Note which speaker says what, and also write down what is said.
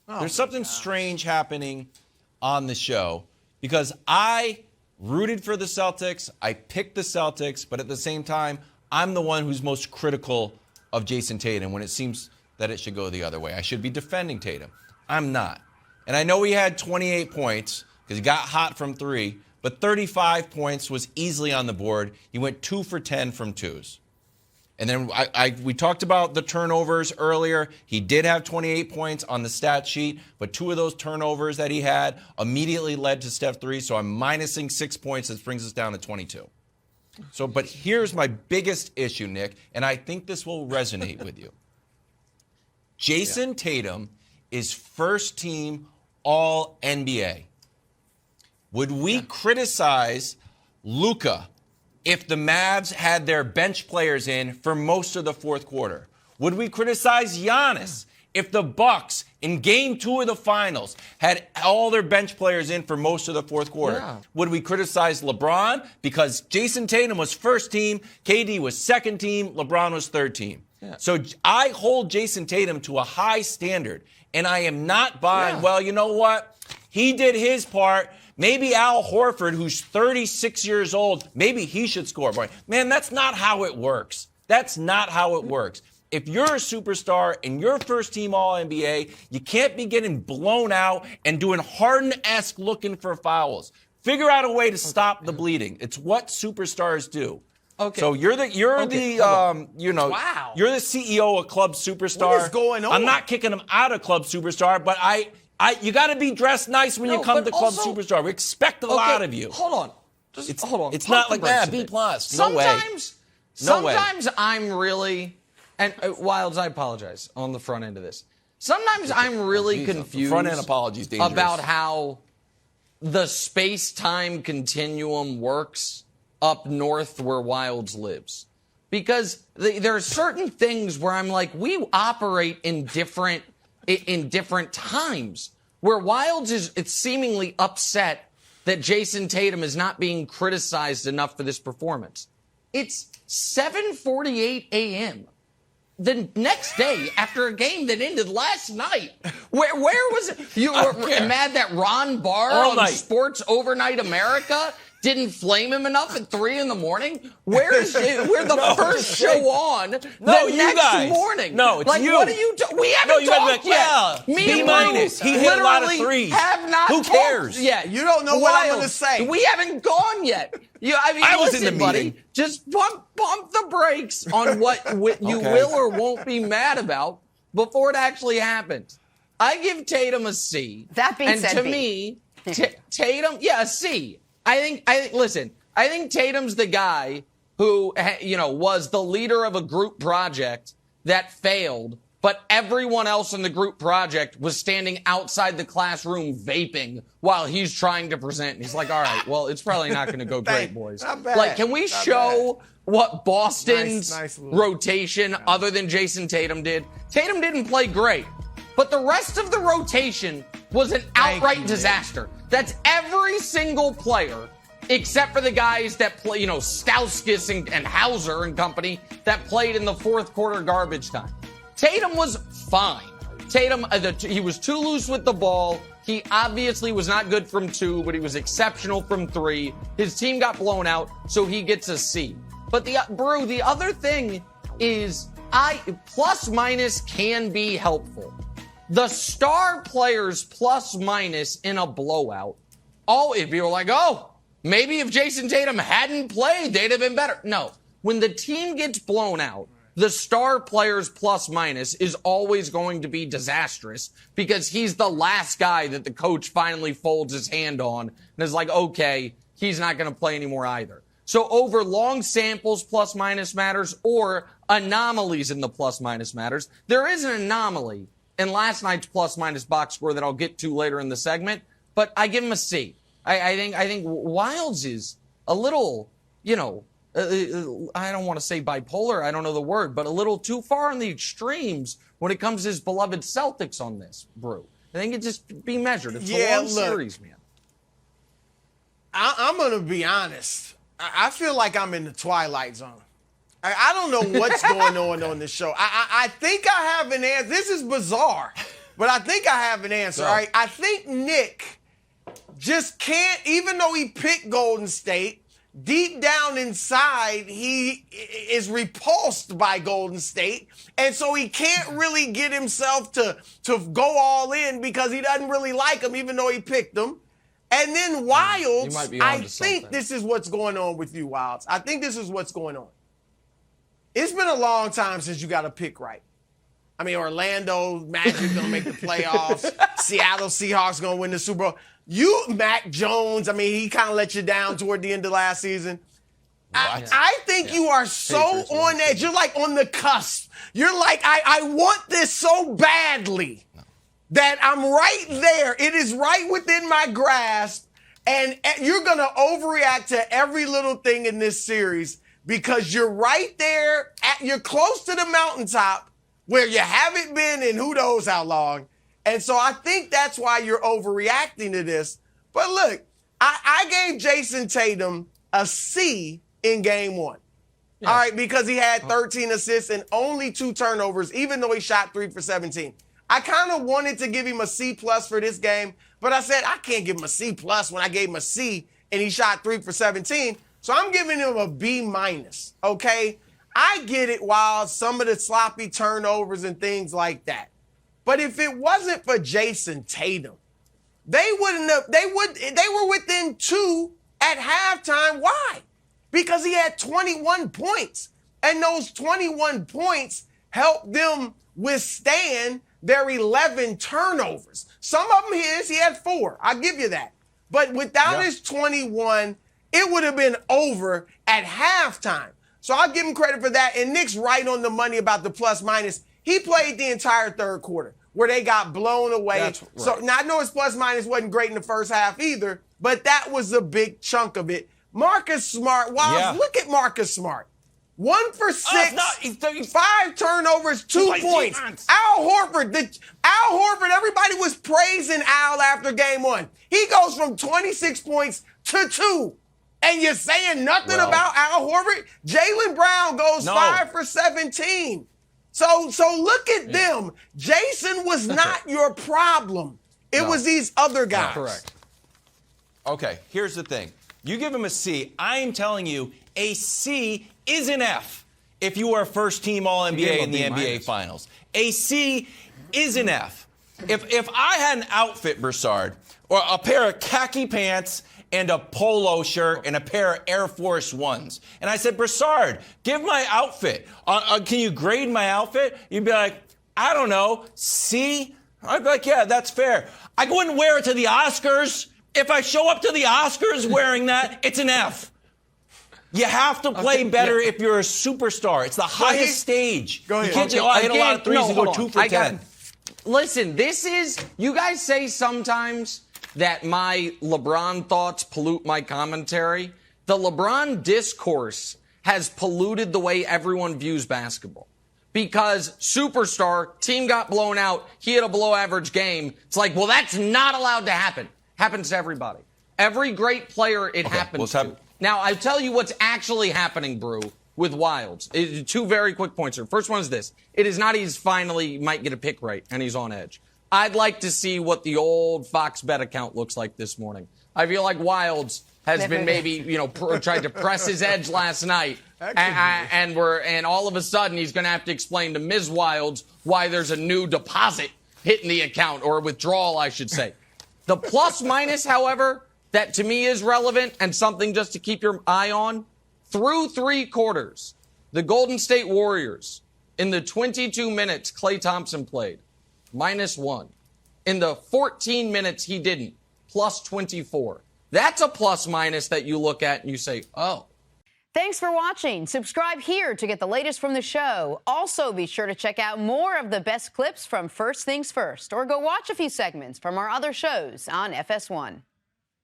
Speaker 1: There's something strange happening on the show because I rooted for the Celtics. I picked the Celtics, but at the same time, I'm the one who's most critical of Jayson Tatum when it seems that it should go the other way. I should be defending Tatum. I'm not. And I know he had 28 points because he got hot from three, but 35 points was easily on the board. He went 2 for 10 from twos. And then we talked about the turnovers earlier. He did have 28 points on the stat sheet, but 2 of those turnovers that he had immediately led to Steph 3, so I'm minusing 6 points. That brings us down to 22. So, but here's my biggest issue, Nick, and I think this will resonate with you. Jayson Tatum is first team All-NBA. Would we criticize Luka if the Mavs had their bench players in for most of the fourth quarter? Would we criticize Giannis if the Bucks in Game 2 of the Finals had all their bench players in for most of the fourth quarter?
Speaker 2: Yeah.
Speaker 1: Would we criticize LeBron because Jayson Tatum was first team, KD was second team, LeBron was third team? Yeah. So I hold Jayson Tatum to a high standard, and I am not buying, well, you know what? He did his part. Maybe Al Horford, who's 36 years old, maybe he should score more. Man, that's not how it works. That's not how it works. If you're a superstar and you're first team All-NBA, you can't be getting blown out and doing Harden-esque looking for fouls. Figure out a way to stop the bleeding. It's what superstars do. Okay. So you're the
Speaker 2: Wow.
Speaker 1: you're the CEO of Club Superstar.
Speaker 3: What is going on?
Speaker 1: I'm not kicking him out of Club Superstar, but you got to be dressed nice when you come to Club Superstar. We expect a lot of you.
Speaker 2: Hold on. Hold on.
Speaker 1: It's not like that. B+.
Speaker 2: Sometimes I'm really, and Wilds, I apologize on the front end of this. Sometimes I'm really confused
Speaker 1: front end apologies dangerous.
Speaker 2: About how the space-time continuum works up north where Wilds lives. Because there are certain things where I'm like, we operate in different times, where Wilds it's seemingly upset that Jayson Tatum is not being criticized enough for this performance. It's 7:48 a.m. the next day after a game that ended last night. Where was it? You were mad that Ron Barr on Sports Overnight America didn't flame him enough at 3 a.m? We're the first show on the next morning.
Speaker 1: No, it's
Speaker 2: like,
Speaker 1: you.
Speaker 2: What are you doing? We haven't talked yet.
Speaker 1: Me minus. He hit a lot of threes.
Speaker 2: Have not
Speaker 1: Who cares?
Speaker 2: Talked yet.
Speaker 3: You don't know what I'm going to say.
Speaker 2: We haven't gone yet.
Speaker 1: I was in the meeting.
Speaker 2: Buddy, just pump the brakes on what you will or won't be mad about before it actually happens. I give Tatum a C.
Speaker 4: That being said,
Speaker 2: to me, Tatum, a C. I think Tatum's the guy who, was the leader of a group project that failed, but everyone else in the group project was standing outside the classroom vaping while he's trying to present. And he's like, all right, well, it's probably not going to go great, boys.
Speaker 3: Not bad.
Speaker 2: Like, can we show what Boston's rotation other than Jayson Tatum did? Tatum didn't play great, but the rest of the rotation was an outright disaster. That's every single player except for the guys that play, Stauskas and Hauser and company that played in the fourth quarter garbage time. Tatum was fine. Tatum, he was too loose with the ball. He obviously was not good from 2, but he was exceptional from 3. His team got blown out, so he gets a C. But the other thing is plus minus can be helpful. The star players plus minus in a blowout. If you're like, maybe if Jayson Tatum hadn't played, they'd have been better. No. When the team gets blown out, the star players plus minus is always going to be disastrous because he's the last guy that the coach finally folds his hand on and is like, okay, he's not going to play anymore either. So over long samples, plus minus matters, or anomalies in the plus minus matters. There is an anomaly in last night's plus minus box score that I'll get to later in the segment, but I give him a C. I think Wilds is a little, I don't want to say bipolar, I don't know the word, but a little too far on the extremes when it comes to his beloved Celtics on this, Brew. I think it just be measured. It's a long series, man.
Speaker 3: I'm going to be honest. I feel like I'm in the Twilight Zone. I don't know what's going on this show. I think I have an answer. This is bizarre. but I think I have an answer. All right, I think Nick just can't, even though he picked Golden State, deep down inside, he is repulsed by Golden State. And so he can't really get himself to go all in because he doesn't really like them, even though he picked them. And then Wilds, I think this is what's going on with you, Wilds. I think this is what's going on. It's been a long time since you got a pick right. I mean, Orlando Magic going to make the playoffs. Seattle Seahawks going to win the Super Bowl. You, Mac Jones, I mean, he kind of let you down toward the end of last season. I think you are so on edge. You're like on the cusp. You're like, I want this so badly that I'm right there. It is right within my grasp. And you're going to overreact to every little thing in this series because you're right there. You're close to the mountaintop where you haven't been in who knows how long. And so I think that's why you're overreacting to this. But look, I gave Jayson Tatum a C in game one. Yeah. All right, because he had 13 assists and only 2 turnovers, even though he shot 3 for 17. I kind of wanted to give him a C+ for this game, but I said I can't give him a C+ when I gave him a C and he shot 3 for 17. So I'm giving him a B-, okay? I get it, while some of the sloppy turnovers and things like that. But if it wasn't for Jayson Tatum, they were within 2 at halftime. Why? Because he had 21 points. And those 21 points helped them withstand their 11 turnovers. Some of them he had 4. I'll give you that. But without his 21, it would have been over at halftime. So I'll give him credit for that. And Nick's right on the money about the plus-minus. He played the entire third quarter where they got blown away. That's right. So now I know his plus-minus wasn't great in the first half either, but that was a big chunk of it. Marcus Smart, look at Marcus Smart. 1 for 6, 5 turnovers, 2 points. Al Horford, everybody was praising Al after game one. He goes from 26 points to 2. And you're saying nothing about Al Horford? Jaylen Brown goes 5 for 17. So look at them. Jayson was not your problem. It was these other guys.
Speaker 1: Correct. Okay, here's the thing. You give him a C. I am telling you, a C is an F if you are first team All-NBA in the NBA Finals. A C is an F. If I had an outfit, Broussard, or a pair of khaki pants and a polo shirt and a pair of Air Force Ones, and I said, Broussard, give my outfit. Can you grade my outfit? You'd be like, I don't know, C? I'd be like, yeah, that's fair. I wouldn't wear it to the Oscars. If I show up to the Oscars wearing that, it's an F. You have to play better if you're a superstar. It's the highest stage.
Speaker 3: Go ahead.
Speaker 1: You can't say, I hit a lot of threes and go 2 for 10.
Speaker 2: Listen, you guys say sometimes that my LeBron thoughts pollute my commentary. The LeBron discourse has polluted the way everyone views basketball. Because superstar, team got blown out, he had a below average game. It's like, well, that's not allowed to happen. Happens to everybody. Every great player, it happens to. Now, I'll tell you what's actually happening, Brew, with Wilds. 2 very quick points here. First one is this. It is not he's finally might get a pick right, and he's on edge. I'd like to see what the old Fox Bet account looks like this morning. I feel like Wilds has been maybe, tried to press his edge last night, and all of a sudden he's going to have to explain to Ms. Wilds why there's a new deposit hitting the account, or withdrawal, I should say. The plus-minus, however, that to me is relevant and something just to keep your eye on, through 3 quarters, the Golden State Warriors, in the 22 minutes Klay Thompson played, -1. In the 14 minutes he didn't, +24. That's a plus-minus that you look at and you say, oh.
Speaker 4: Thanks for watching. Subscribe here to get the latest from the show. Also, be sure to check out more of the best clips from First Things First, or go watch a few segments from our other shows on FS1.